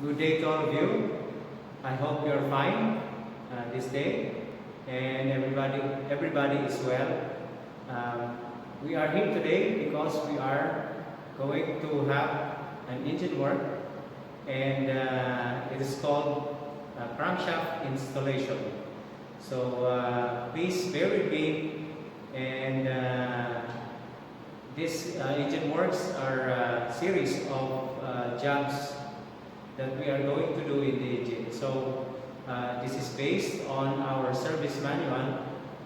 Good day to all of you. I hope you're fine this day, and everybody is well. Um, we are here today because we are going to have an engine work, and it is called Crankshaft Installation. So please bear with me, and this engine works are a series of jobs that we are going to do in the engine. So this is based on our service manual.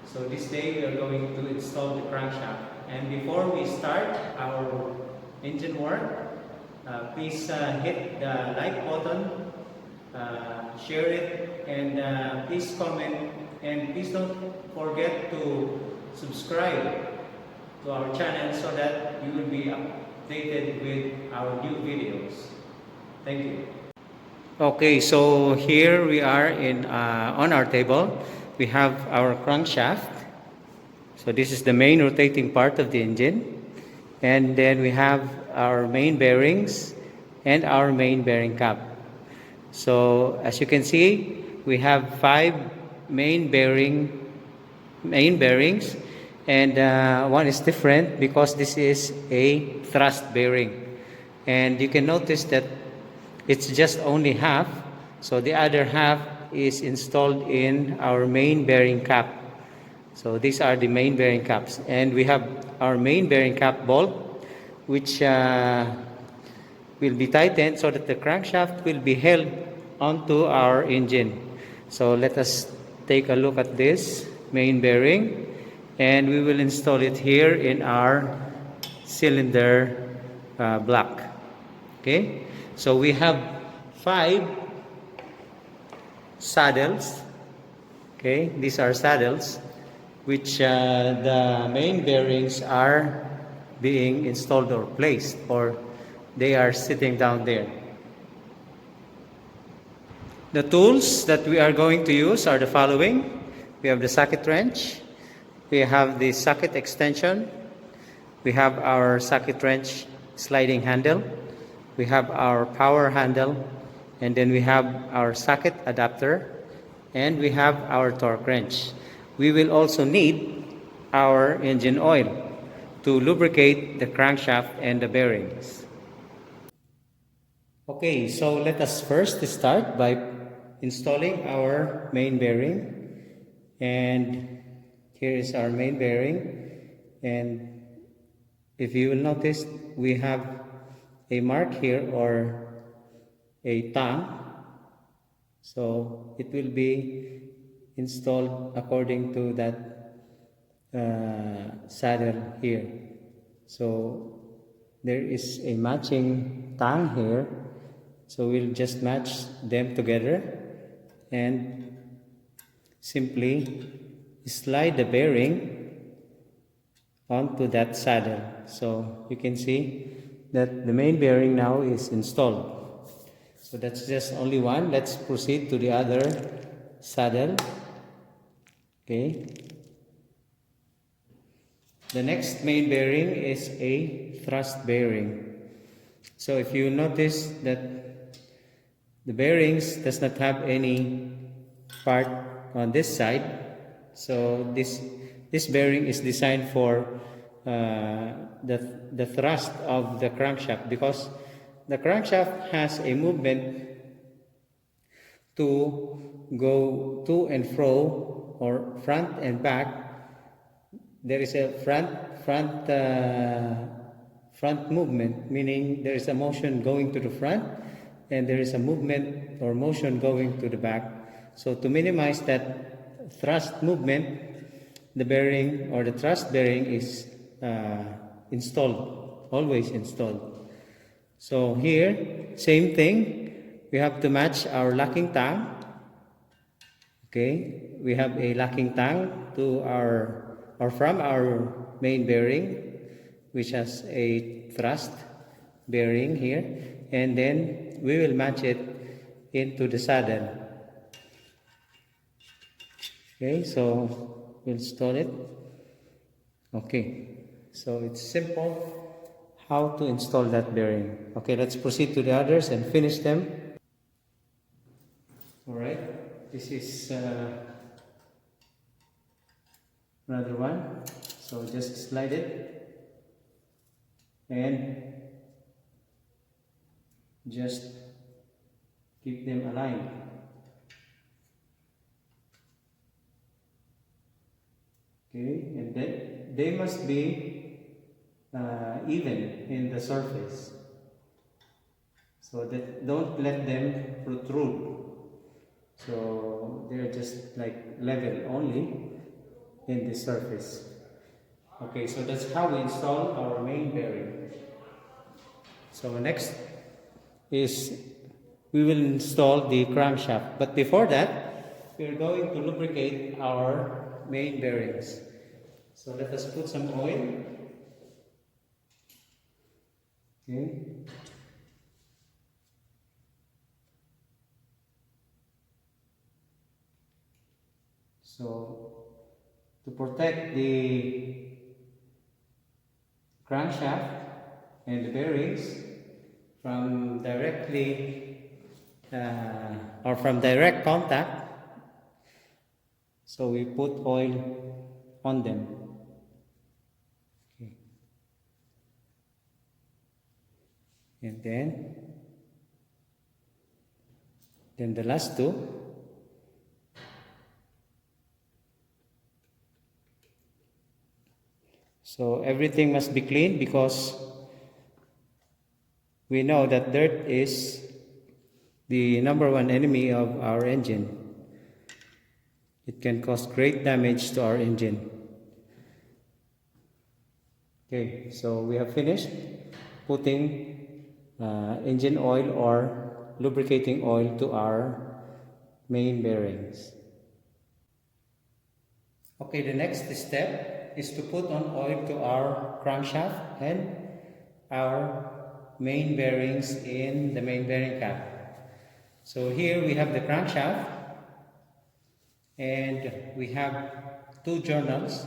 So this day we are going to install the crankshaft. And before we start our engine work, please hit the like button, share it, and please comment, and please don't forget to subscribe to our channel so that you will be updated with our new videos. Thank you. Okay, so here we are on our table. We have our crankshaft. So this is the main rotating part of the engine. And then we have our main bearings and our main bearing cap. So as you can see, we have 5 main bearings, and one is different because this is a thrust bearing. And you can notice that it's just only half, so the other half is installed in our main bearing cap. So these are the main bearing caps, and we have our main bearing cap bolt, which will be tightened so that the crankshaft will be held onto our engine. So let us take a look at this main bearing, and we will install it here in our cylinder block. Okay, so we have 5 saddles. Okay, these are saddles which the main bearings are being installed or placed, or they are sitting down there. The tools that we are going to use are the following. We have the socket wrench, we have the socket extension, we have our socket wrench sliding handle, we have our power handle, and then we have our socket adapter, and we have our torque wrench. We will also need our engine oil to lubricate the crankshaft and the bearings. Okay, so let us first start by installing our main bearing. And here is our main bearing, and if you will notice, we have a mark here or a tongue, so it will be installed according to that saddle here. So there is a matching tongue here, so we'll just match them together and simply slide the bearing onto that saddle. So you can see that the main bearing now is installed. So that's just only one. Let's proceed to the other saddle. Okay. The next main bearing is a thrust bearing. So if you notice that the bearings does not have any part on this side, so this bearing is designed for the thrust of the crankshaft, because the crankshaft has a movement to go to and fro, or front and back. There is a front movement, meaning there is a motion going to the front, and there is a movement or motion going to the back. So to minimize that thrust movement, the bearing or the thrust bearing is installed, always installed. So here, same thing, we have to match our locking tongue. Okay, we have a locking tongue to from our main bearing, which has a thrust bearing here, and then we will match it into the saddle. Okay, so we'll install it. Okay, so it's simple how to install that bearing. Okay, let's proceed to the others and finish them. Alright, this is another one. So just slide it and just keep them aligned. Okay, and then they must be even in the surface, so that don't let them protrude. So they're just like level only in the surface. Okay, so that's how we install our main bearing. So next is we will install the crankshaft, but before that we're going to lubricate our main bearings. So let us put some oil. Okay. So to protect the crankshaft and the bearings from from direct contact, so we put oil on them. Okay. And then the last two. So everything must be clean, because we know that dirt is the number one enemy of our engine. It can cause great damage to our engine. Okay, so we have finished putting engine oil or lubricating oil to our main bearings. Okay, the next step is to put on oil to our crankshaft and our main bearings in the main bearing cap. So here we have the crankshaft, and we have two journals.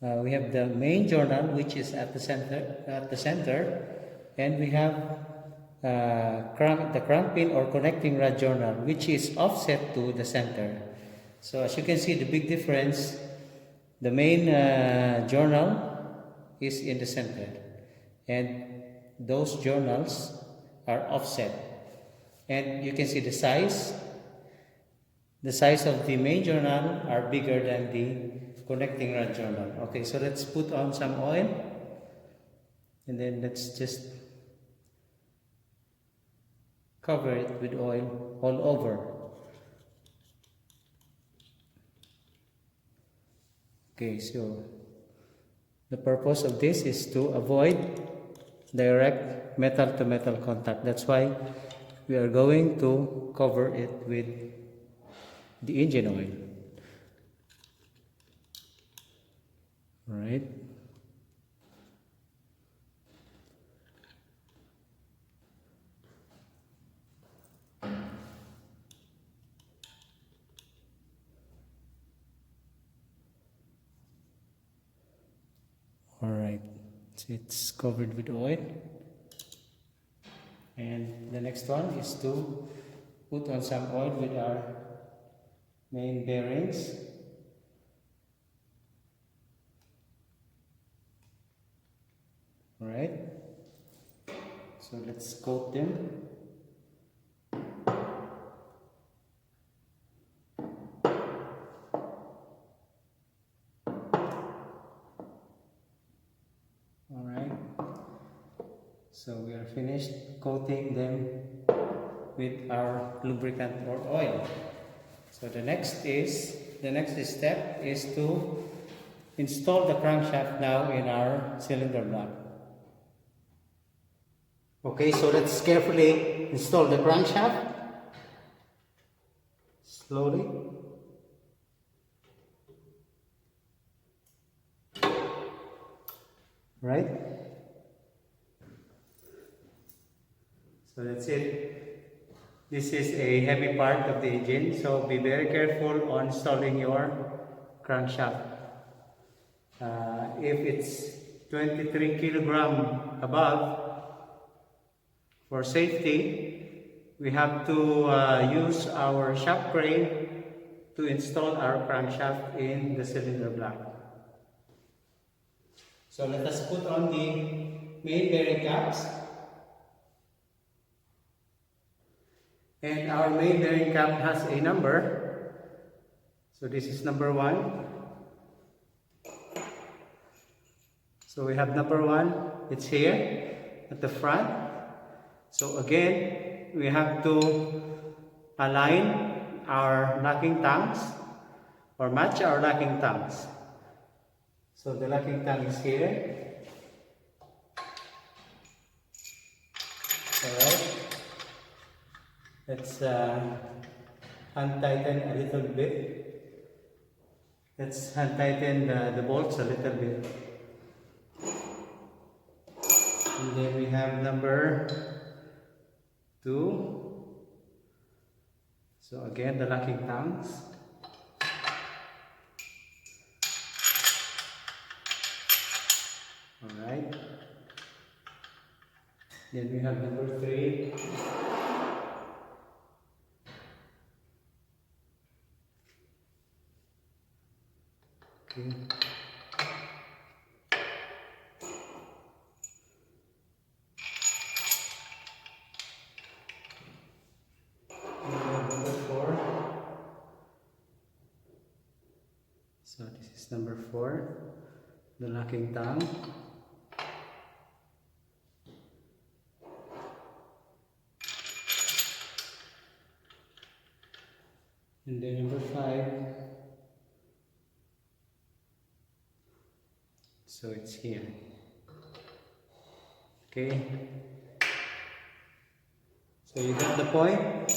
We have the main journal, which is at the center, and we have the crank pin or connecting rod journal, which is offset to the center. So as you can see, the big difference, the main journal is in the center, and those journals are offset. And you can see the size of the main journal are bigger than the connecting rod journal. Okay, so let's put on some oil, and then let's just cover it with oil all over. Okay, so the purpose of this is to avoid direct metal to metal contact. That's why we are going to cover it with the engine oil. All right. All right. So it's covered with oil. And the next one is to put on some oil with our main bearings. Alright, so let's coat them. Alright, so we are finished coating them with our lubricant or oil. So the next step is to install the crankshaft now in our cylinder block. Okay, so let's carefully install the crankshaft. Slowly. Right? So that's it. This is a heavy part of the engine, so be very careful on installing your crankshaft. If it's 23 kilogram above, for safety, we have to use our shaft crane to install our crankshaft in the cylinder block. So let us put on the main bearing caps. And our main bearing cap has a number. So this is number 1. So we have number 1, it's here at the front. So again, we have to align our locking tongues or match our locking tongues. So the locking tongue is here. Alright. Let's untighten a little bit. Let's untighten the bolts a little bit. And then we have number 2. So again, the locking tongues. Alright. Then we have number 3. Okay. Number 4. So this is number 4, the locking tongue. And then number 5. So it's here. Okay. So you got the point.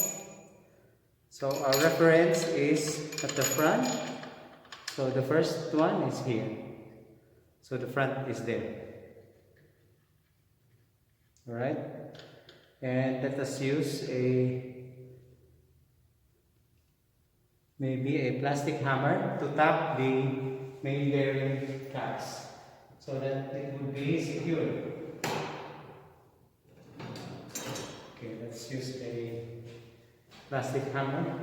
So our reference is at the front. So the first one is here. So the front is there. Alright. And let us use maybe a plastic hammer to tap the main bearing caps, so that it would be secure. Okay, let's use a plastic hammer.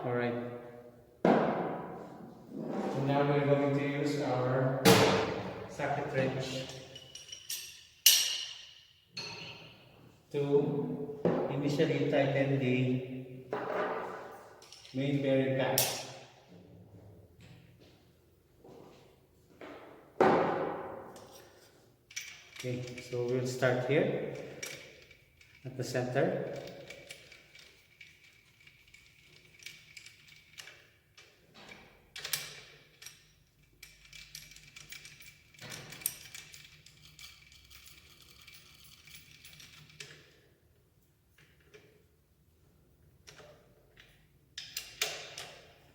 Alright. So now we're going to use our socket wrench to initially tighten the main bearing caps. Okay, so we'll start here at the center.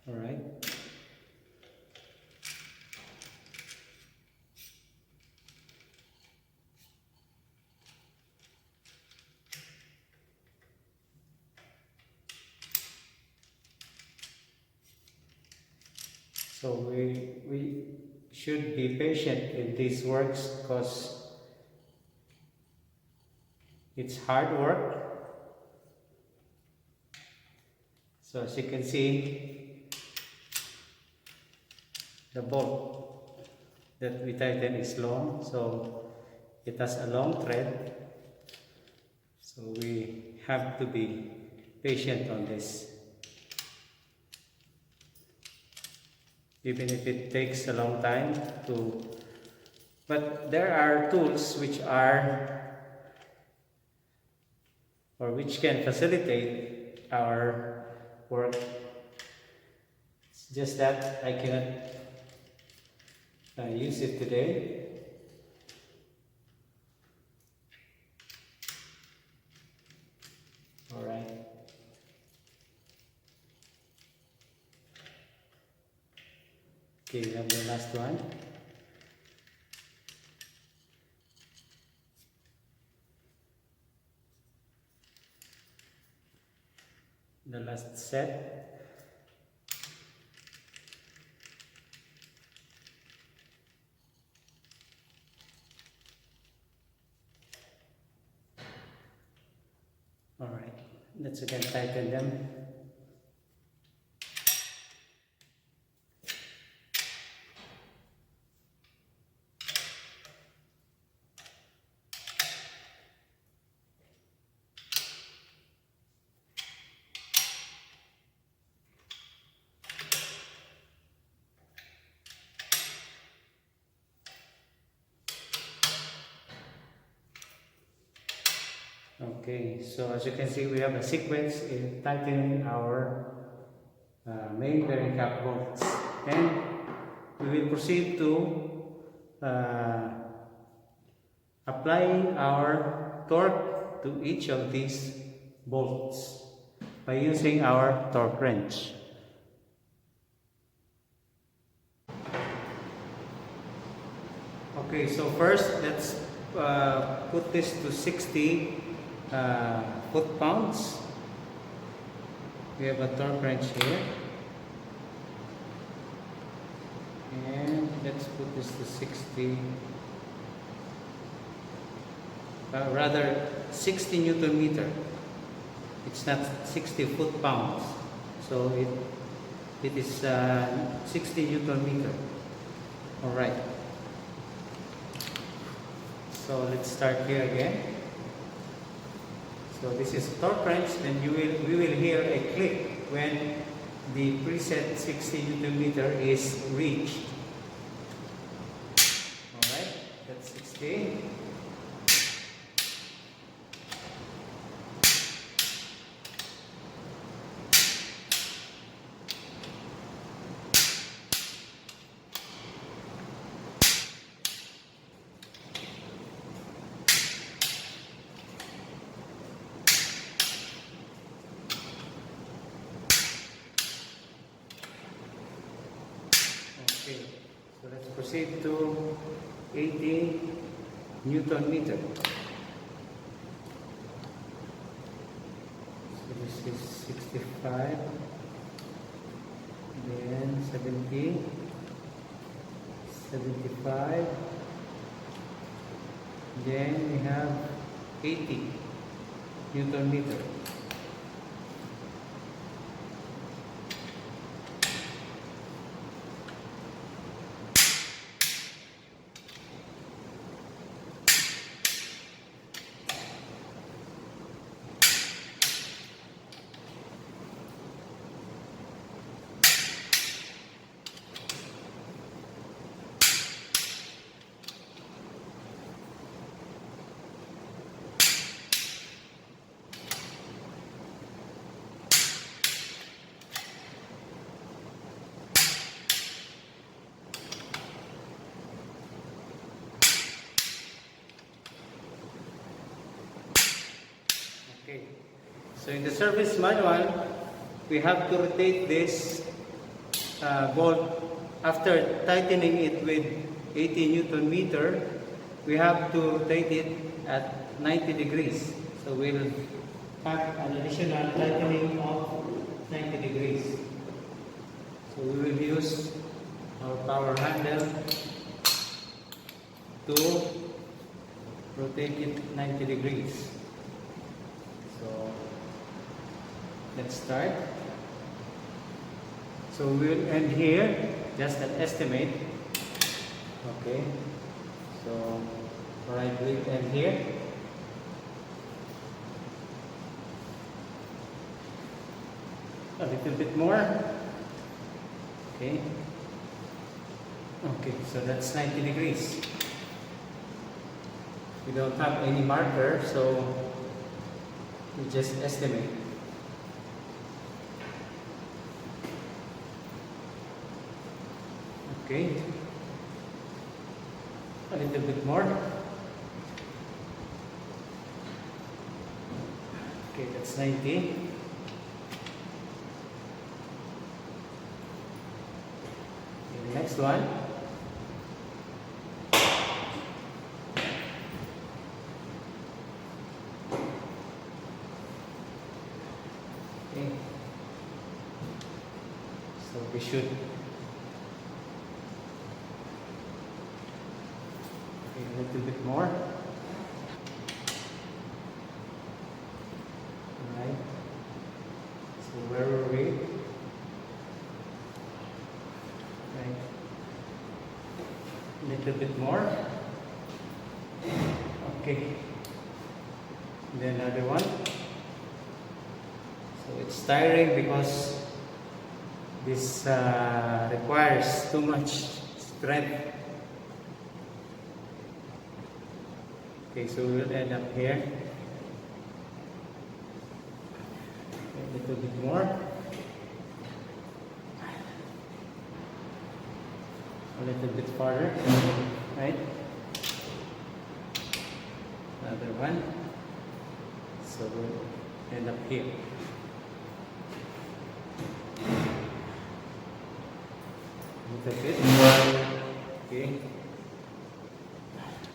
All right. So we should be patient with these works because it's hard work. So as you can see, the bolt that we tighten is long, so it has a long thread. So we have to be patient on this. Even if it takes a long time to, but there are tools which can facilitate our work. It's just that I cannot use it today. All right. Okay, we have the last one. The last set. Let's again tighten them. Okay, so as you can see, we have a sequence in tightening our main bearing cap bolts. And we will proceed to applying our torque to each of these bolts by using our torque wrench. Okay, so first let's put this to 60 foot-pounds. We have a torque wrench here. And let's put this to 60, rather 60 Newton meter. It's not 60 foot-pounds. So it is 60 Newton meter. Alright. So let's start here again. So this is torque wrench, then we will hear a click when the preset 60 Newton meter is reached. Alright, that's 60. Okay, so let's proceed to 80 Newton meter. So this is 65, then 70, 75, then we have 80 Newton meter. Okay, so in the service manual, we have to rotate this bolt after tightening it with 80 Newton meter. We have to rotate it at 90 degrees. So we'll have an additional tightening of 90 degrees. So we will use our power handle to rotate it 90 degrees. So let's start. So we'll end here, just an estimate. Okay. So right, we'll end here. A little bit more. Okay. Okay, so that's 90 degrees. We don't have any marker, so we just estimate. Okay. A little bit more. Okay, that's 90. Okay, the next one. Okay. So we should a little bit more. Alright. A little bit more. Okay. Then another one. So it's tiring because this requires too much strength. Okay, so we'll end up here. A little bit more. A little bit farther, right? Another one. So we'll end up here. A little bit. Okay.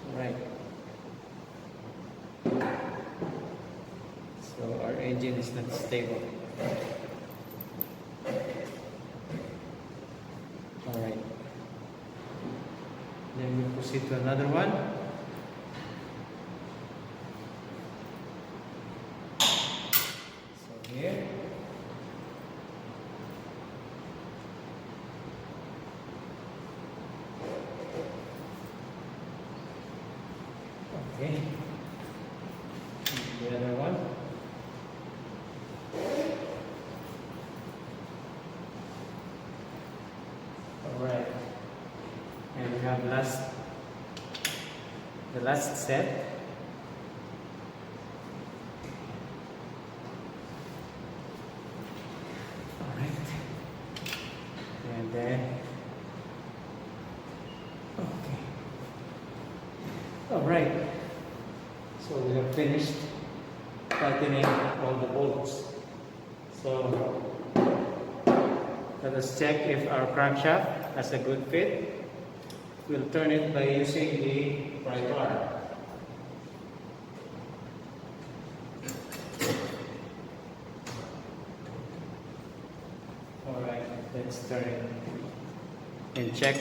All right. So our engine is not stable. All right. Then we proceed to another one. So here. Okay. The other one. All right. And we have the last set. All right. And then, okay. All right. So we have finished tightening all the bolts. So let us check if our crankshaft has a good fit. We'll turn it by using the pry bar. Alright, let's turn it and check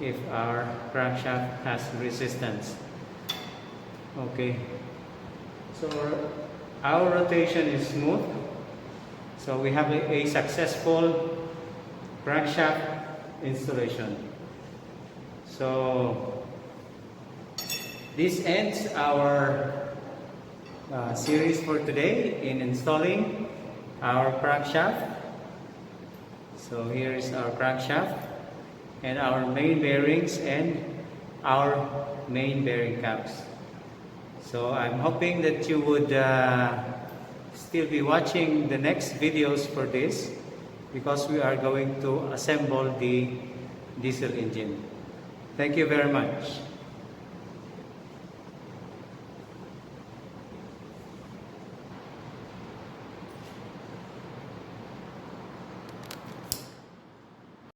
if our crankshaft has resistance. Okay, so our rotation is smooth. So we have a successful crankshaft installation. So this ends our series for today in installing our crankshaft. So here is our crankshaft and our main bearings and our main bearing caps. So I'm hoping that you would still be watching the next videos for this, because we are going to assemble the diesel engine. Thank you very much.